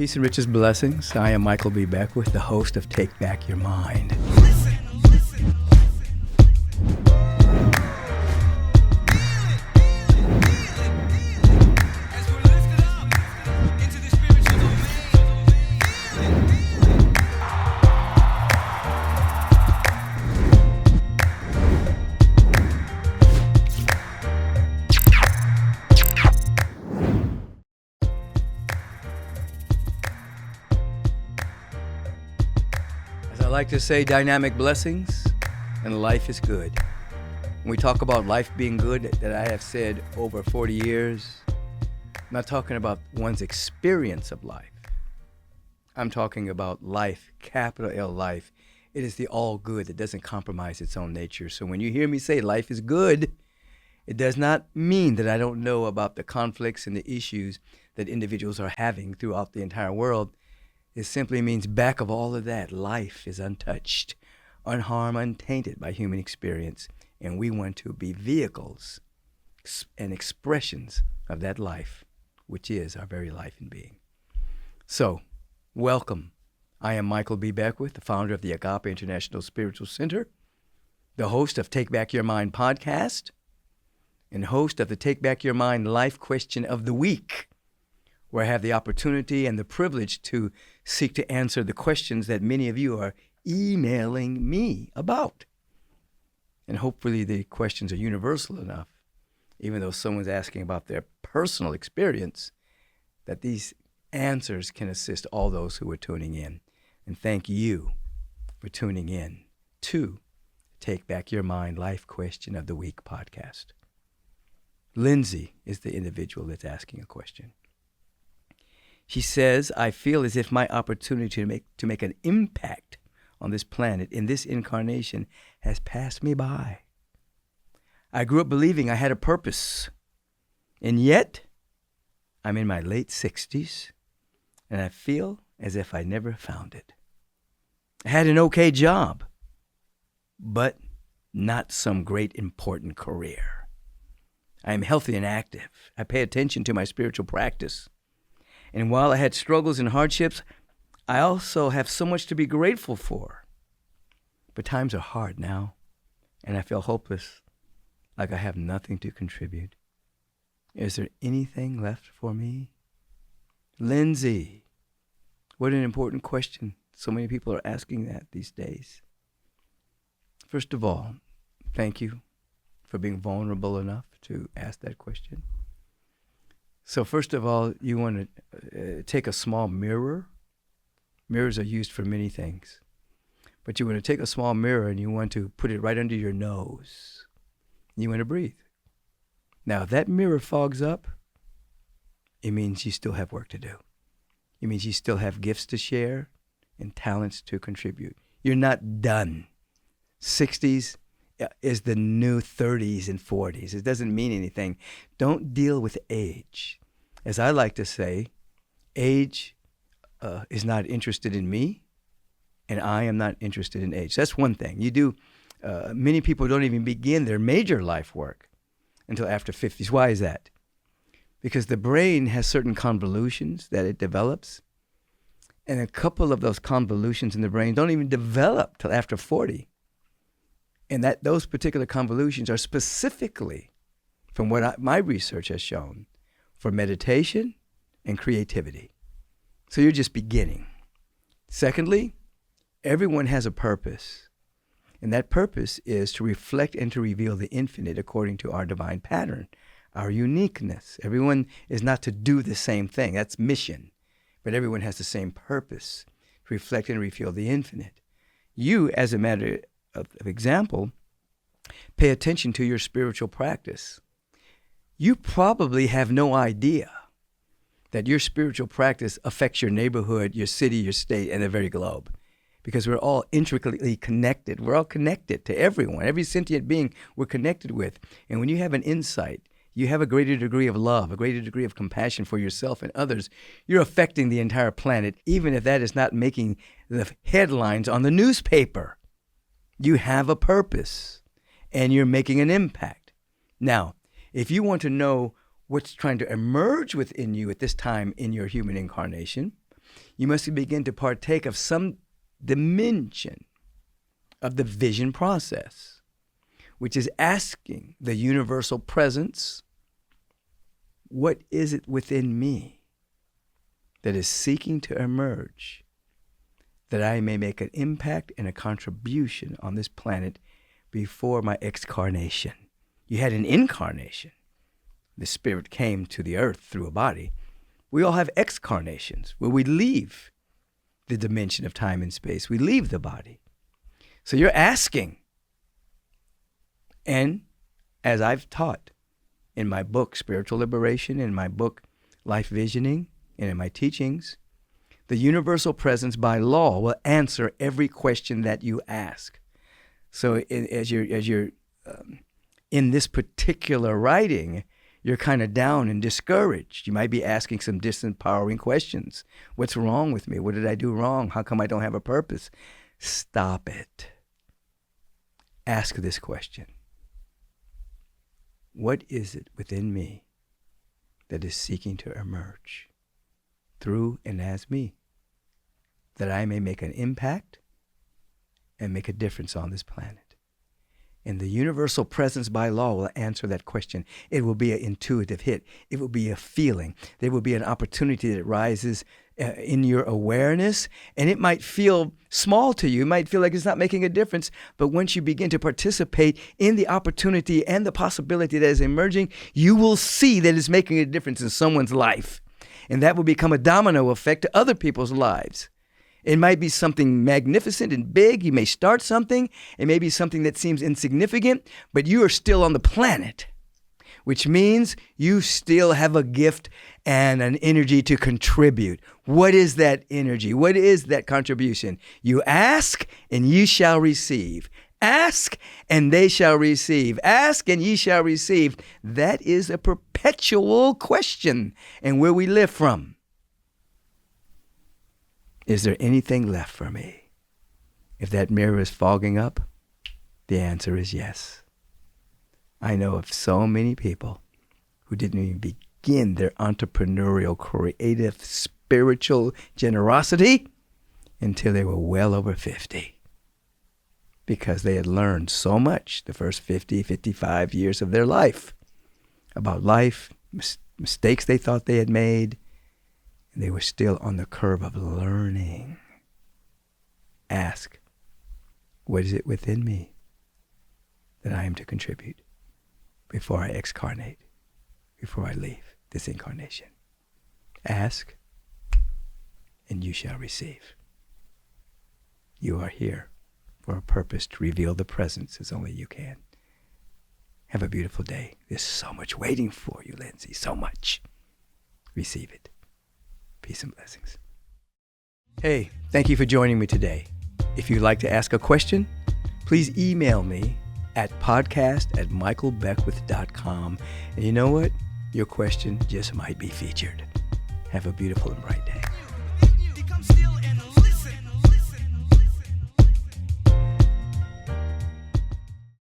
Peace and riches blessings. I am Michael B. Beckwith, the host of Take Back Your Mind. I like to say dynamic blessings and life is good. When we talk about life being good, that I have said over 40 years, I'm not talking about one's experience of life. I'm talking about life, capital L life. It is the all good that doesn't compromise its own nature. So when you hear me say life is good, it does not mean that I don't know about the conflicts and the issues that individuals are having throughout the entire world. It simply means back of all of that, life is untouched, unharmed, untainted by human experience. And we want to be vehicles and expressions of that life, which is our very life and being. So, welcome. I am Michael B. Beckwith, the founder of the Agape International Spiritual Center, the host of Take Back Your Mind podcast, and host of the Take Back Your Mind Life Question of the Week, where I have the opportunity and the privilege to seek to answer the questions that many of you are emailing me about. And hopefully the questions are universal enough, even though someone's asking about their personal experience, that these answers can assist all those who are tuning in. And thank you for tuning in to Take Back Your Mind Life Question of the Week podcast. Lindsey is the individual that's asking a question. She says, I feel as if my opportunity to make an impact on this planet in this incarnation has passed me by. I grew up believing I had a purpose, and yet I'm in my late 60s, and I feel as if I never found it. I had an okay job, but not some great important career. I am healthy and active. I pay attention to my spiritual practice. And while I had struggles and hardships, I also have so much to be grateful for. But times are hard now, and I feel hopeless, like I have nothing to contribute. Is there anything left for me? Lindsey, what an important question. So many people are asking that these days. First of all, thank you for being vulnerable enough to ask that question. So first of all, you want to take a small mirror. Mirrors are used for many things. But you want to take a small mirror and you want to put it right under your nose. You want to breathe. Now, if that mirror fogs up, it means you still have work to do. It means you still have gifts to share and talents to contribute. You're not done. 60s is the new 30s and 40s. It doesn't mean anything. Don't deal with age. As I like to say, age is not interested in me, and I am not interested in age. That's one thing. Many people don't even begin their major life work until after 50s. Why is that? Because the brain has certain convolutions that it develops, and a couple of those convolutions in the brain don't even develop till after 40. And that those particular convolutions are specifically, from what my research has shown, for meditation and creativity. So you're just beginning. Secondly, everyone has a purpose. And that purpose is to reflect and to reveal the infinite according to our divine pattern, our uniqueness. Everyone is not to do the same thing. That's mission. But everyone has the same purpose, to reflect and reveal the infinite. You, as a matter of example, pay attention to your spiritual practice. You probably have no idea that your spiritual practice affects your neighborhood, your city, your state, and the very globe. Because we're all intricately connected. We're all connected to everyone. Every sentient being we're connected with. And when you have an insight, you have a greater degree of love, a greater degree of compassion for yourself and others. You're affecting the entire planet, even if that is not making the headlines on the newspaper. You have a purpose, and you're making an impact. Now, if you want to know what's trying to emerge within you at this time in your human incarnation, you must begin to partake of some dimension of the vision process, which is asking the universal presence, what is it within me that is seeking to emerge, that I may make an impact and a contribution on this planet before my excarnation. You had an incarnation. The spirit came to the earth through a body. We all have excarnations where we leave the dimension of time and space. We leave the body. So you're asking. And as I've taught in my book, Spiritual Liberation, in my book, Life Visioning, and in my teachings, the universal presence by law will answer every question that you ask. So as you're in this particular writing, you're kind of down and discouraged. You might be asking some disempowering questions. What's wrong with me? What did I do wrong? How come I don't have a purpose? Stop it. Ask this question. What is it within me that is seeking to emerge through and as me, that I may make an impact and make a difference on this planet? And the universal presence by law will answer that question. It will be an intuitive hit. It will be a feeling. There will be an opportunity that rises in your awareness, and it might feel small to you. It might feel like it's not making a difference, but once you begin to participate in the opportunity and the possibility that is emerging, you will see that it's making a difference in someone's life. And that will become a domino effect to other people's lives. It might be something magnificent and big. You may start something. It may be something that seems insignificant, but you are still on the planet, which means you still have a gift and an energy to contribute. What is that energy? What is that contribution? You ask and you shall receive. Ask and they shall receive. Ask and ye shall receive. That is a perpetual question and where we live from. Is there anything left for me? If that mirror is fogging up, the answer is yes. I know of so many people who didn't even begin their entrepreneurial, creative, spiritual generosity until they were well over 50. Because they had learned so much the first 50, 55 years of their life about life, mistakes they thought they had made, and they were still on the curve of learning. Ask, what is it within me that I am to contribute before I excarnate, before I leave this incarnation? Ask, and you shall receive. You are here for a purpose to reveal the presence as only you can. Have a beautiful day. There's so much waiting for you, Lindsey, so much. Receive it. Peace and blessings. Hey, thank you for joining me today. If you'd like to ask a question, please email me at podcast@michaelbeckwith.com. And you know what? Your question just might be featured. Have a beautiful and bright day.